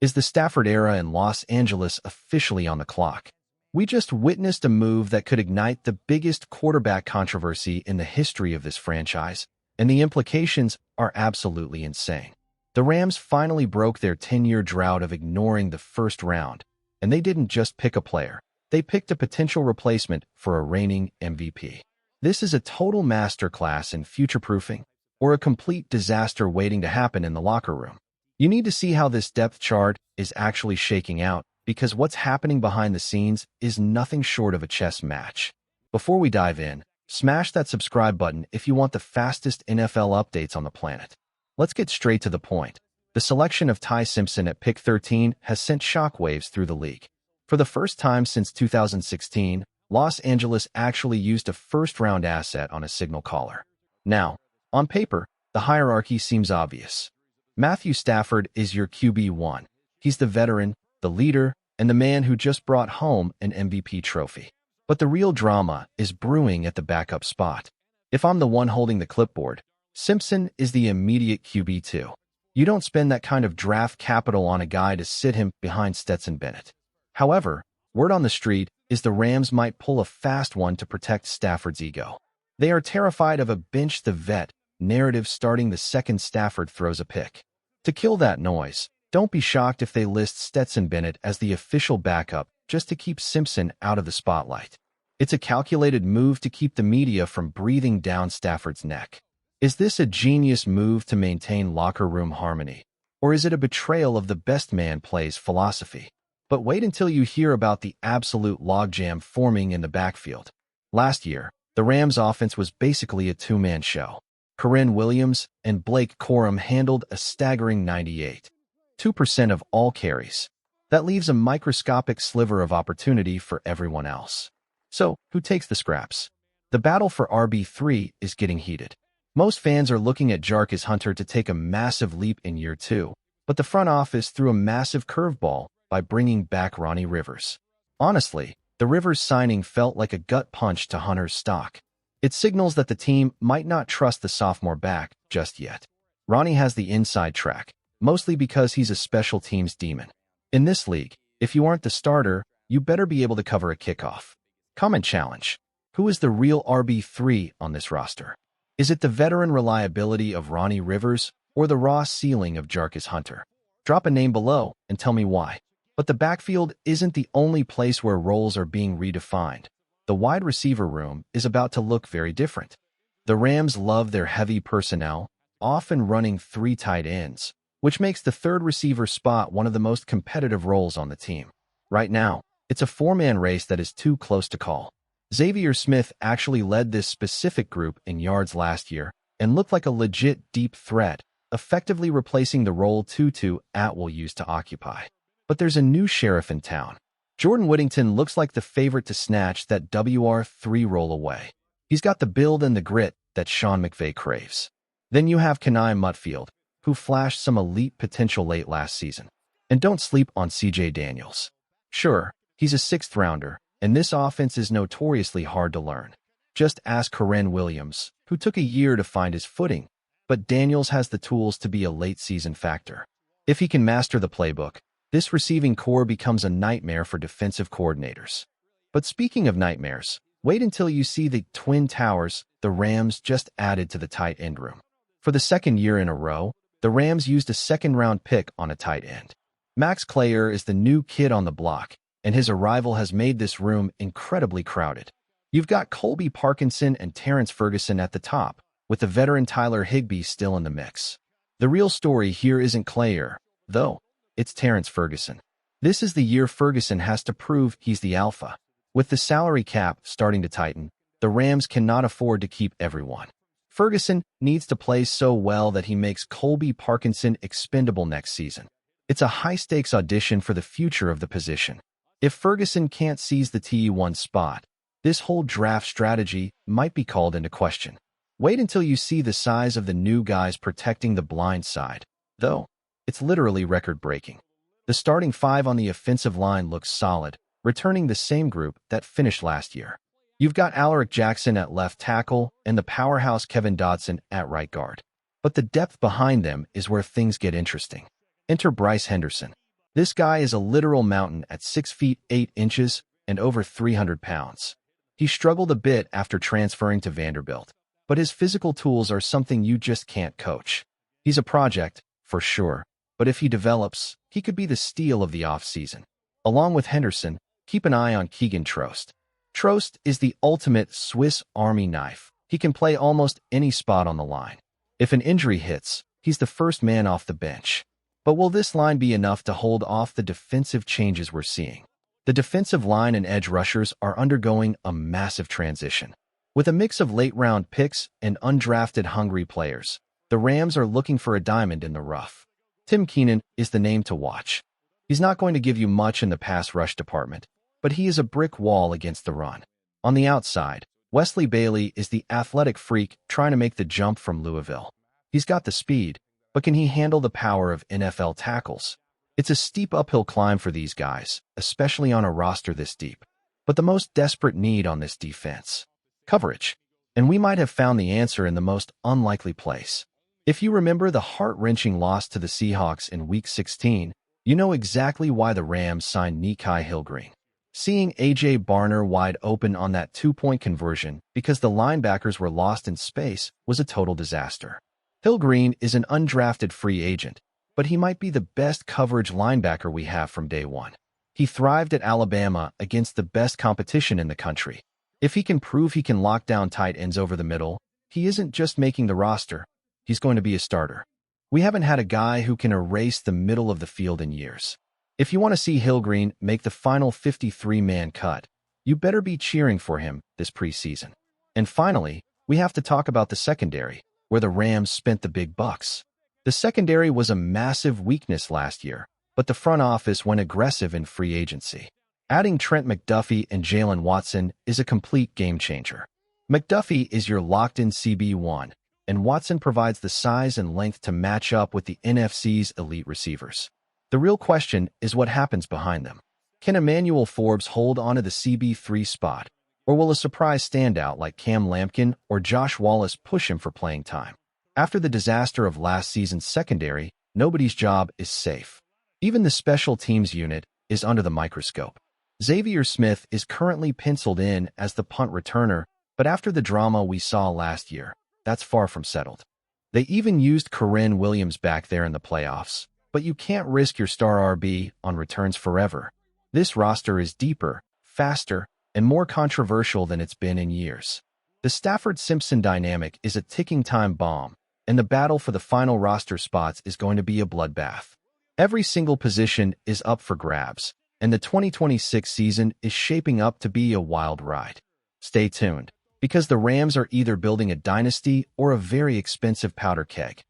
Is the Stafford era in Los Angeles officially on the clock? We just witnessed a move that could ignite the biggest quarterback controversy in the history of this franchise, and the implications are absolutely insane. The Rams finally broke their 10-year drought of ignoring the first round, and they didn't just pick a player. They picked a potential replacement for a reigning MVP. This is a total masterclass in future-proofing, or a complete disaster waiting to happen in the locker room. You need to see how this depth chart is actually shaking out, because what's happening behind the scenes is nothing short of a chess match. Before we dive in, smash that subscribe button if you want the fastest NFL updates on the planet. Let's get straight to the point. The selection of Ty Simpson at pick 13 has sent shockwaves through the league. For the first time since 2016, Los Angeles actually used a first-round asset on a signal caller. Now, on paper, the hierarchy seems obvious. Matthew Stafford is your QB1. He's the veteran, the leader, and the man who just brought home an MVP trophy. But the real drama is brewing at the backup spot. If I'm the one holding the clipboard, Simpson is the immediate QB2. You don't spend that kind of draft capital on a guy to sit him behind Stetson Bennett. However, word on the street is the Rams might pull a fast one to protect Stafford's ego. They are terrified of a bench the vet narrative starting the second Stafford throws a pick. To kill that noise, don't be shocked if they list Stetson Bennett as the official backup just to keep Simpson out of the spotlight. It's a calculated move to keep the media from breathing down Stafford's neck. Is this a genius move to maintain locker room harmony? Or is it a betrayal of the best man plays philosophy? But wait until you hear about the absolute logjam forming in the backfield. Last year, the Rams' offense was basically a two-man show. Kyren Williams and Blake Corum handled a staggering 98.2% of all carries. That leaves a microscopic sliver of opportunity for everyone else. So, who takes the scraps? The battle for RB3 is getting heated. Most fans are looking at Jarquez to take a massive leap in year 2, but the front office threw a massive curveball by bringing back Ronnie Rivers. Honestly, the Rivers signing felt like a gut punch to Hunter's stock. It signals that the team might not trust the sophomore back just yet. Ronnie has the inside track, mostly because he's a special teams demon. In this league, if you aren't the starter, you better be able to cover a kickoff. Comment challenge. Who is the real RB3 on this roster? Is it the veteran reliability of Ronnie Rivers or the raw ceiling of Jarquez? Drop a name below and tell me why. But the backfield isn't the only place where roles are being redefined. The wide receiver room is about to look very different. The Rams love their heavy personnel, often running 3 tight ends, which makes the third receiver spot one of the most competitive roles on the team. Right now, it's a 4-man race that is too close to call. Xavier Smith actually led this specific group in yards last year and looked like a legit deep threat, effectively replacing the role Tutu Atwell used to occupy. But there's a new sheriff in town. Jordan Whittington looks like the favorite to snatch that WR3 role away. He's got the build and the grit that Sean McVay craves. Then you have Kenai Mutfield, who flashed some elite potential late last season. And don't sleep on CJ Daniels. Sure, he's a 6th rounder, and this offense is notoriously hard to learn. Just ask Kyren Williams, who took a year to find his footing, but Daniels has the tools to be a late-season factor. If he can master the playbook, this receiving core becomes a nightmare for defensive coordinators. But speaking of nightmares, wait until you see the Twin Towers the Rams just added to the tight end room. For the second year in a row, the Rams used a second-round pick on a tight end. Max Clayer is the new kid on the block, and his arrival has made this room incredibly crowded. You've got Colby Parkinson and Terrence Ferguson at the top, with the veteran Tyler Higbee still in the mix. The real story here isn't Clayer, though. It's Terrence Ferguson. This is the year Ferguson has to prove he's the alpha. With the salary cap starting to tighten, the Rams cannot afford to keep everyone. Ferguson needs to play so well that he makes Colby Parkinson expendable next season. It's a high-stakes audition for the future of the position. If Ferguson can't seize the TE1 spot, this whole draft strategy might be called into question. Wait until you see the size of the new guys protecting the blind side, though. It's literally record-breaking. The starting 5 on the offensive line looks solid, returning the same group that finished last year. You've got Alaric Jackson at left tackle and the powerhouse Kevin Dodson at right guard. But the depth behind them is where things get interesting. Enter Bryce Henderson. This guy is a literal mountain at 6 feet 8 inches and over 300 pounds. He struggled a bit after transferring to Vanderbilt, but his physical tools are something you just can't coach. He's a project, for sure, but if he develops, he could be the steal of the offseason. Along with Henderson, keep an eye on Keegan Trost. Trost is the ultimate Swiss Army knife. He can play almost any spot on the line. If an injury hits, he's the first man off the bench. But will this line be enough to hold off the defensive changes we're seeing? The defensive line and edge rushers are undergoing a massive transition. With a mix of late-round picks and undrafted hungry players, the Rams are looking for a diamond in the rough. Tim Keenan is the name to watch. He's not going to give you much in the pass rush department, but he is a brick wall against the run. On the outside, Wesley Bailey is the athletic freak trying to make the jump from Louisville. He's got the speed, but can he handle the power of NFL tackles? It's a steep uphill climb for these guys, especially on a roster this deep. But the most desperate need on this defense? Coverage. And we might have found the answer in the most unlikely place. If you remember the heart-wrenching loss to the Seahawks in Week 16, you know exactly why the Rams signed Nikhai Hillgreen. Seeing A.J. Barner wide open on that two-point conversion because the linebackers were lost in space was a total disaster. Hillgreen is an undrafted free agent, but he might be the best coverage linebacker we have from day one. He thrived at Alabama against the best competition in the country. If he can prove he can lock down tight ends over the middle, he isn't just making the roster, he's going to be a starter. We haven't had a guy who can erase the middle of the field in years. If you want to see Hillgreen make the final 53-man cut, you better be cheering for him this preseason. And finally, we have to talk about the secondary, where the Rams spent the big bucks. The secondary was a massive weakness last year, but the front office went aggressive in free agency. Adding Trent McDuffie and Jalen Watson is a complete game-changer. McDuffie is your locked-in CB1, and Watson provides the size and length to match up with the NFC's elite receivers. The real question is what happens behind them. Can Emmanuel Forbes hold onto the CB3 spot, or will a surprise standout like Cam Lampkin or Josh Wallace push him for playing time? After the disaster of last season's secondary, nobody's job is safe. Even the special teams unit is under the microscope. Xavier Smith is currently penciled in as the punt returner, but after the drama we saw last year, that's far from settled. They even used Kyren Williams back there in the playoffs, but you can't risk your star RB on returns forever. This roster is deeper, faster, and more controversial than it's been in years. The Stafford Simpson dynamic is a ticking time bomb, and the battle for the final roster spots is going to be a bloodbath. Every single position is up for grabs, and the 2026 season is shaping up to be a wild ride. Stay tuned, because the Rams are either building a dynasty or a very expensive powder keg.